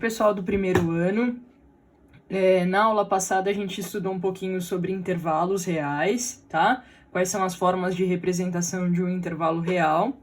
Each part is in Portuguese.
pessoal do primeiro ano. Na aula passada a gente estudou um pouquinho sobre intervalos reais, tá? Quais são as formas de representação de um intervalo real.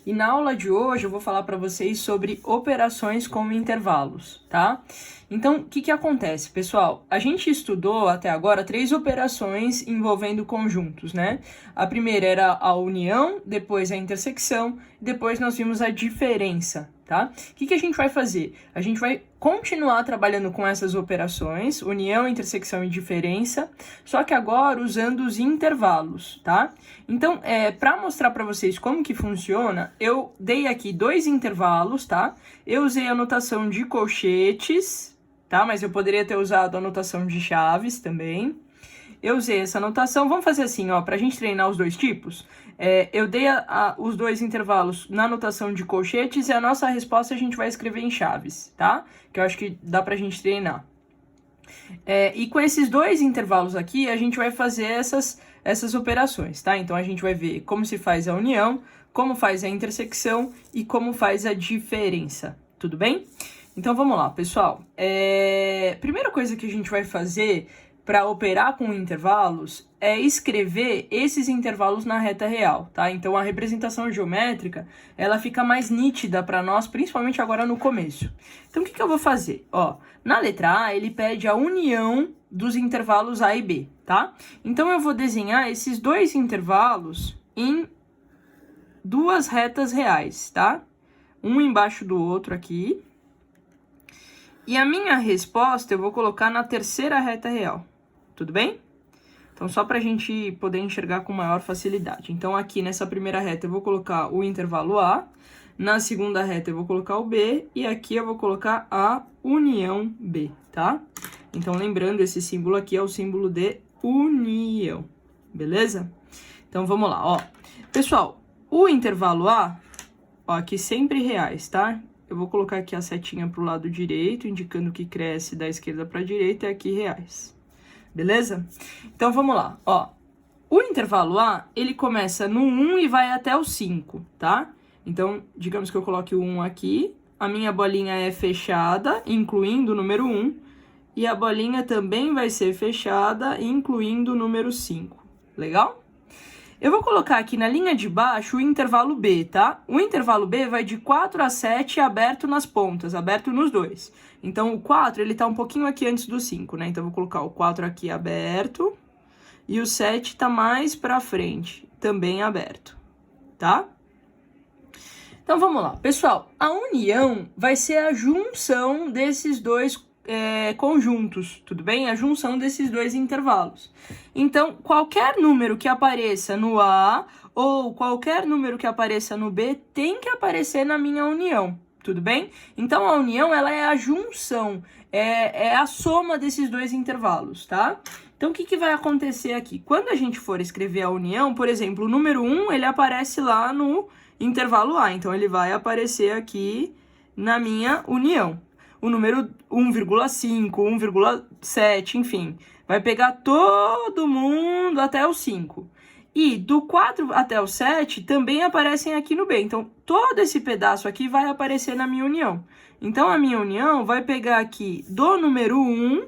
E na aula de hoje eu vou falar para vocês sobre operações com intervalos, tá? Então, o que acontece, pessoal? A gente estudou até agora 3 operações envolvendo conjuntos, né? A primeira era a união, depois a intersecção, depois nós vimos a diferença, tá? O que a gente vai fazer? A gente vai continuar trabalhando com essas operações, união, intersecção e diferença, só que agora usando os intervalos, tá? Então, para mostrar para vocês como que funciona, eu dei aqui 2 intervalos, tá? Eu usei a notação de colchetes, tá? Mas eu poderia ter usado a notação de chaves também. Eu usei essa notação. Vamos fazer assim, ó, para a gente treinar os 2 tipos. Eu dei os 2 intervalos na notação de colchetes e a nossa resposta a gente vai escrever em chaves, tá? Que eu acho que dá pra gente treinar. E com esses 2 intervalos aqui, a gente vai fazer essas operações, tá? Então, a gente vai ver como se faz a união, como faz a intersecção e como faz a diferença, tudo bem? Então, vamos lá, pessoal. Primeira coisa que a gente vai fazer para operar com intervalos é escrever esses intervalos na reta real, tá? Então, a representação geométrica, ela fica mais nítida para nós, principalmente agora no começo. Então, o que eu vou fazer? Ó, na letra A, ele pede a união dos intervalos A e B, tá? Então, eu vou desenhar esses 2 intervalos em 2 retas reais, tá? Um embaixo do outro aqui. E a minha resposta eu vou colocar na terceira reta real, tudo bem? Então, só para a gente poder enxergar com maior facilidade. Então, aqui nessa primeira reta eu vou colocar o intervalo A, na segunda reta eu vou colocar o B, e aqui eu vou colocar a união B, tá? Então, lembrando, esse símbolo aqui é o símbolo de união, beleza? Então, vamos lá, ó. Pessoal, o intervalo A, ó, aqui sempre reais, tá? Eu vou colocar aqui a setinha para o lado direito, indicando que cresce da esquerda para a direita, e aqui reais. Beleza? Então, vamos lá. Ó, o intervalo A, ele começa no 1 e vai até o 5, tá? Então, digamos que eu coloque o 1 aqui, a minha bolinha é fechada, incluindo o número 1, e a bolinha também vai ser fechada, incluindo o número 5. Legal? Eu vou colocar aqui na linha de baixo o intervalo B, tá? O intervalo B vai de 4 a 7 aberto nas pontas, aberto nos 2. Então, o 4, ele tá um pouquinho aqui antes do 5, né? Então, eu vou colocar o 4 aqui aberto e o 7 tá mais pra frente, também aberto, tá? Então, vamos lá. Pessoal, a união vai ser a junção desses 2 conjuntos, tudo bem? A junção desses 2 intervalos. Então, qualquer número que apareça no A ou qualquer número que apareça no B tem que aparecer na minha união, tudo bem? Então, a união, ela é a junção, é a soma desses 2 intervalos, tá? Então, o que vai acontecer aqui? Quando a gente for escrever a união, por exemplo, o número 1, ele aparece lá no intervalo A, então ele vai aparecer aqui na minha união. O número 1,5, 1,7, enfim, vai pegar todo mundo até o 5. E do 4 até o 7 também aparecem aqui no B. Então, todo esse pedaço aqui vai aparecer na minha união. Então, a minha união vai pegar aqui do número 1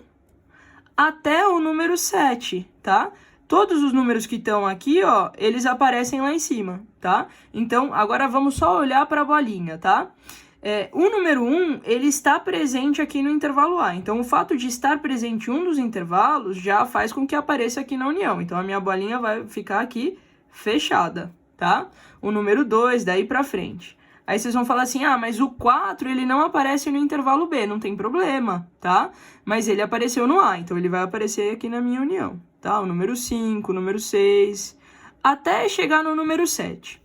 até o número 7, tá? Todos os números que estão aqui, ó, eles aparecem lá em cima, tá? Então, agora vamos só olhar para a bolinha, tá? O número 1, ele está presente aqui no intervalo A. Então, o fato de estar presente um dos intervalos já faz com que apareça aqui na união. Então, a minha bolinha vai ficar aqui fechada, tá? O número 2, daí para frente. Aí vocês vão falar assim, mas o 4, ele não aparece no intervalo B. Não tem problema, tá? Mas ele apareceu no A, então ele vai aparecer aqui na minha união, tá? O número 5, o número 6, até chegar no número 7.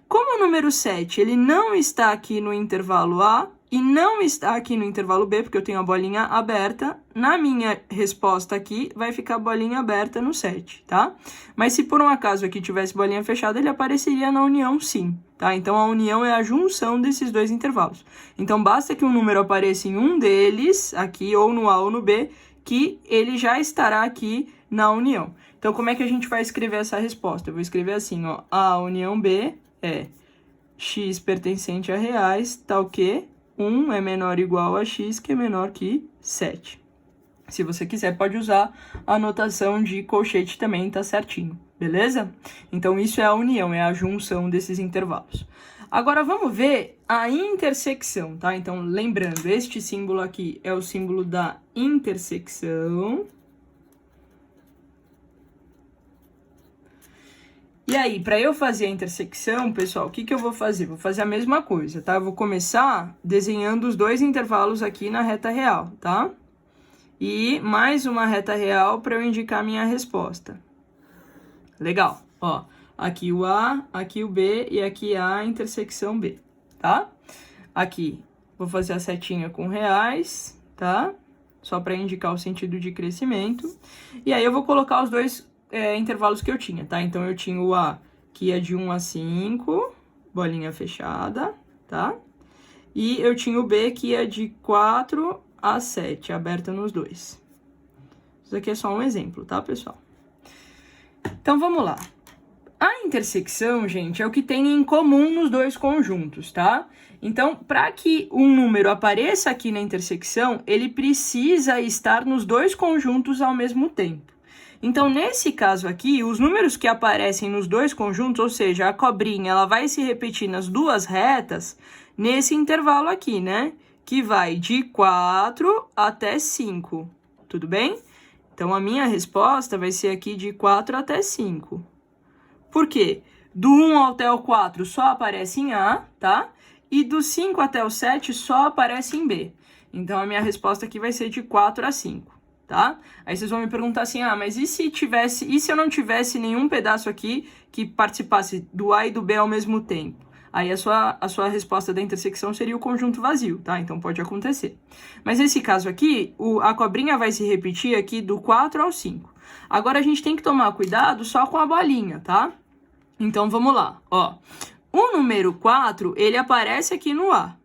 Como o número 7, ele não está aqui no intervalo A e não está aqui no intervalo B, porque eu tenho a bolinha aberta, na minha resposta aqui vai ficar a bolinha aberta no 7, tá? Mas se por um acaso aqui tivesse bolinha fechada, ele apareceria na união sim, tá? Então, a união é a junção desses 2 intervalos. Então, basta que um número apareça em um deles, aqui, ou no A ou no B, que ele já estará aqui na união. Então, como é que a gente vai escrever essa resposta? Eu vou escrever assim, ó, a união B é x pertencente a reais, tal que 1 é menor ou igual a x, que é menor que 7. Se você quiser, pode usar a notação de colchete também, tá certinho, beleza? Então, isso é a união, é a junção desses intervalos. Agora, vamos ver a intersecção, tá? Então, lembrando, este símbolo aqui é o símbolo da intersecção. E aí, para eu fazer a intersecção, pessoal, o que eu vou fazer? Vou fazer a mesma coisa, tá? Eu vou começar desenhando os dois intervalos aqui na reta real, tá? E mais uma reta real para eu indicar a minha resposta. Legal, ó. Aqui o A, aqui o B e aqui a intersecção B, tá? Aqui, vou fazer a setinha com reais, tá? Só para indicar o sentido de crescimento. E aí eu vou colocar os dois intervalos que eu tinha, tá? Então, eu tinha o A, que ia de 1 a 5, bolinha fechada, tá? E eu tinha o B, que ia de 4 a 7, aberta nos dois. Isso aqui é só um exemplo, tá, pessoal? Então, vamos lá. A intersecção, gente, é o que tem em comum nos dois conjuntos, tá? Então, para que um número apareça aqui na intersecção, ele precisa estar nos dois conjuntos ao mesmo tempo. Então, nesse caso aqui, os números que aparecem nos dois conjuntos, ou seja, a cobrinha, ela vai se repetir nas duas retas, nesse intervalo aqui, né? Que vai de 4 até 5, tudo bem? Então, a minha resposta vai ser aqui de 4 até 5. Por quê? Do 1 até o 4 só aparece em A, tá? E do 5 até o 7 só aparece em B. Então, a minha resposta aqui vai ser de 4 a 5, tá? Aí vocês vão me perguntar assim, mas e se eu não tivesse nenhum pedaço aqui que participasse do A e do B ao mesmo tempo? Aí a sua resposta da intersecção seria o conjunto vazio, tá? Então, pode acontecer. Mas nesse caso aqui, a cobrinha vai se repetir aqui do 4 ao 5. Agora, a gente tem que tomar cuidado só com a bolinha, tá? Então, vamos lá, ó. O número 4, ele aparece aqui no A,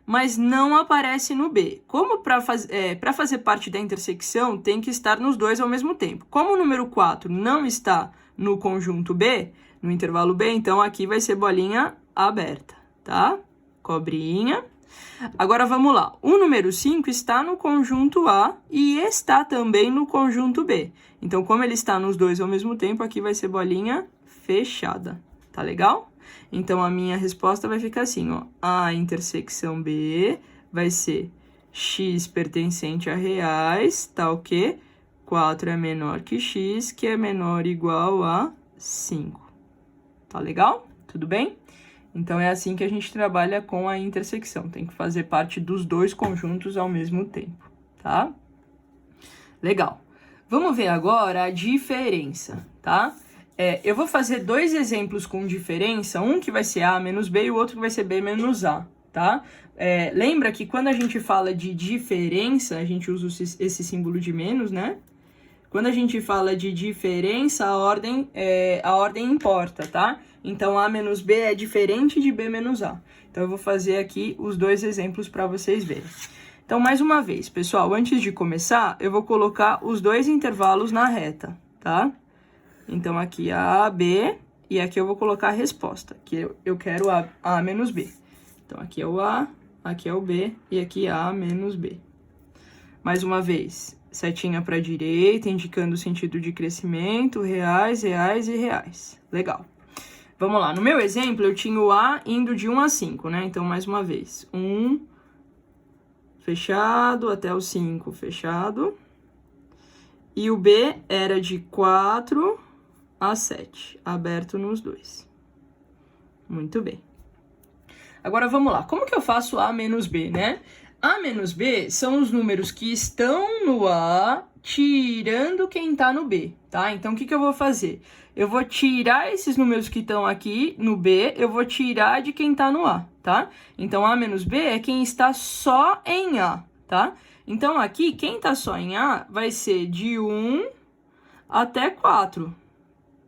mas não aparece no B. Como para fazer parte da intersecção, tem que estar nos dois ao mesmo tempo. Como o número 4 não está no conjunto B, no intervalo B, então aqui vai ser bolinha aberta, tá? Cobrinha. Agora, vamos lá. O número 5 está no conjunto A e está também no conjunto B. Então, como ele está nos dois ao mesmo tempo, aqui vai ser bolinha fechada, tá legal? Então, a minha resposta vai ficar assim, ó. A intersecção B vai ser x pertencente a reais, tá o quê? 4 é menor que x, que é menor ou igual a 5. Tá legal? Tudo bem? Então, é assim que a gente trabalha com a intersecção. Tem que fazer parte dos dois conjuntos ao mesmo tempo, tá? Legal. Vamos ver agora a diferença, tá? Eu vou fazer dois exemplos com diferença, um que vai ser A menos B e o outro que vai ser B menos A, tá? Lembra que quando a gente fala de diferença, a gente usa esse símbolo de menos, né? Quando a gente fala de diferença, a ordem importa, tá? Então, A menos B é diferente de B menos A. Então, eu vou fazer aqui os dois exemplos para vocês verem. Então, mais uma vez, pessoal, antes de começar, eu vou colocar os dois intervalos na reta, tá? Então, aqui A, B, e aqui eu vou colocar a resposta, que eu quero A menos B. Então, aqui é o A, aqui é o B, e aqui A menos B. Mais uma vez, setinha para a direita, indicando o sentido de crescimento, reais, reais e reais. Legal. Vamos lá, no meu exemplo, eu tinha o A indo de 1 a 5, né? Então, mais uma vez, 1, fechado, até o 5, fechado. E o B era de 4 a 7, aberto nos dois. Muito bem. Agora, vamos lá. Como que eu faço A menos B, né? A menos B são os números que estão no A, tirando quem está no B, tá? Então, o que eu vou fazer? Eu vou tirar esses números que estão aqui no B, eu vou tirar de quem está no A, tá? Então, A menos B é quem está só em A, tá? Então, aqui, quem está só em A vai ser de 1 até 4,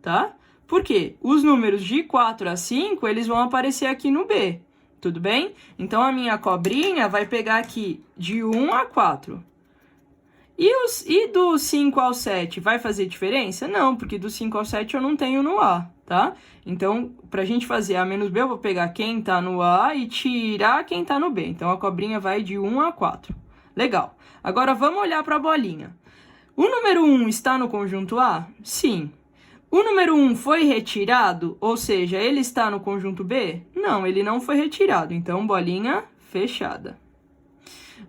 tá? Por quê? Os números de 4 a 5, eles vão aparecer aqui no B, tudo bem? Então, a minha cobrinha vai pegar aqui de 1 a 4. E do 5 ao 7 vai fazer diferença? Não, porque do 5 ao 7 eu não tenho no A, tá? Então, pra gente fazer A menos B, eu vou pegar quem tá no A e tirar quem tá no B. Então, a cobrinha vai de 1 a 4. Legal. Agora, vamos olhar para a bolinha. O número 1 está no conjunto A? Sim. O número 1 foi retirado, ou seja, ele está no conjunto B? Não, ele não foi retirado. Então, bolinha fechada.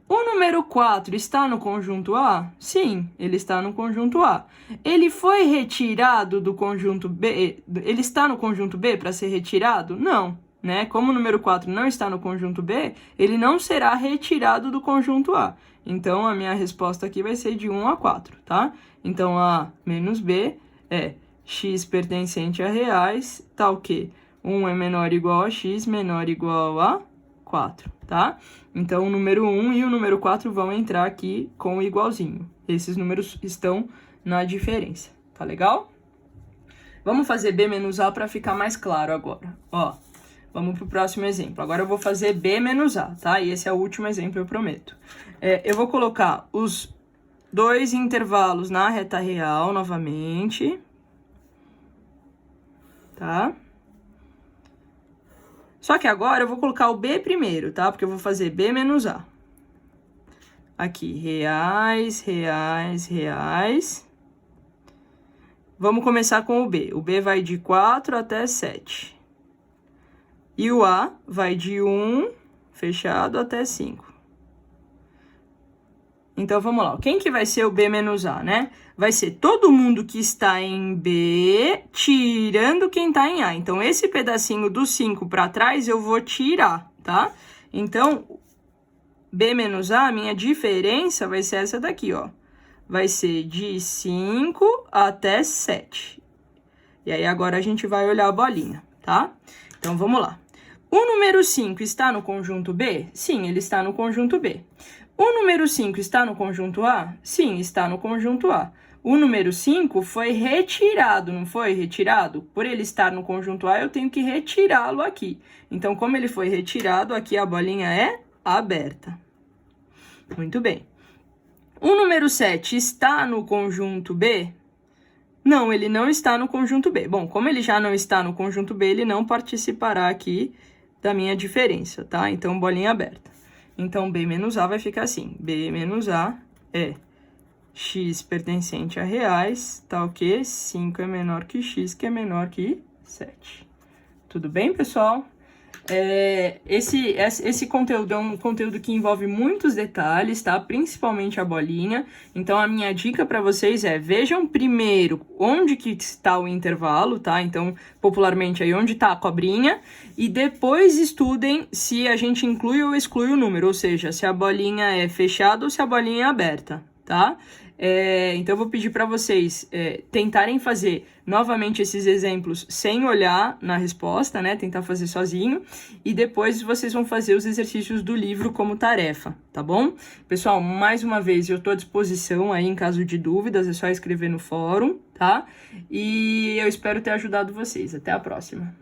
O número 4 está no conjunto A? Sim, ele está no conjunto A. Ele foi retirado do conjunto B? Ele está no conjunto B para ser retirado? Não, né? Como o número 4 não está no conjunto B, ele não será retirado do conjunto A. Então, a minha resposta aqui vai ser de 1 a 4, tá? Então, A menos B é x pertencente a reais, tá o quê? 1 é menor ou igual a x, menor ou igual a 4, tá? Então, o número 1 e o número 4 vão entrar aqui com o igualzinho. Esses números estão na diferença, tá legal? Vamos fazer B menos A para ficar mais claro agora. Ó, vamos pro próximo exemplo. Agora eu vou fazer B menos A, tá? E esse é o último exemplo, eu prometo. Eu vou colocar os dois intervalos na reta real novamente, tá? Só que agora eu vou colocar o B primeiro, tá? Porque eu vou fazer B menos A. Aqui, reais, reais, reais. Vamos começar com o B. O B vai de 4 até 7. E o A vai de 1, fechado, até 5. Então, vamos lá. Quem que vai ser o B menos A, né? Vai ser todo mundo que está em B, tirando quem está em A. Então, esse pedacinho do 5 para trás, eu vou tirar, tá? Então, B menos A, a minha diferença vai ser essa daqui, ó. Vai ser de 5 até 7. E aí, agora a gente vai olhar a bolinha, tá? Então, vamos lá. O número 5 está no conjunto B? Sim, ele está no conjunto B. O número 5 está no conjunto A? Sim, está no conjunto A. O número 5 foi retirado, não foi retirado? Por ele estar no conjunto A, eu tenho que retirá-lo aqui. Então, como ele foi retirado, aqui a bolinha é aberta. Muito bem. O número 7 está no conjunto B? Não, ele não está no conjunto B. Bom, como ele já não está no conjunto B, ele não participará aqui da minha diferença, tá? Então, bolinha aberta. Então, B menos A vai ficar assim. B menos A é x pertencente a reais, tá o quê? 5 é menor que x, que é menor que 7. Tudo bem, pessoal? Esse conteúdo é um conteúdo que envolve muitos detalhes, tá? Principalmente a bolinha. Então, a minha dica para vocês é, vejam primeiro onde que está o intervalo, tá? Então, popularmente aí, onde está a cobrinha. E depois estudem se a gente inclui ou exclui o número, ou seja, se a bolinha é fechada ou se a bolinha é aberta, tá? Então, eu vou pedir para vocês tentarem fazer novamente esses exemplos sem olhar na resposta, né? Tentar fazer sozinho. E depois vocês vão fazer os exercícios do livro como tarefa, tá bom? Pessoal, mais uma vez, eu estou à disposição aí em caso de dúvidas, é só escrever no fórum, tá? E eu espero ter ajudado vocês. Até a próxima.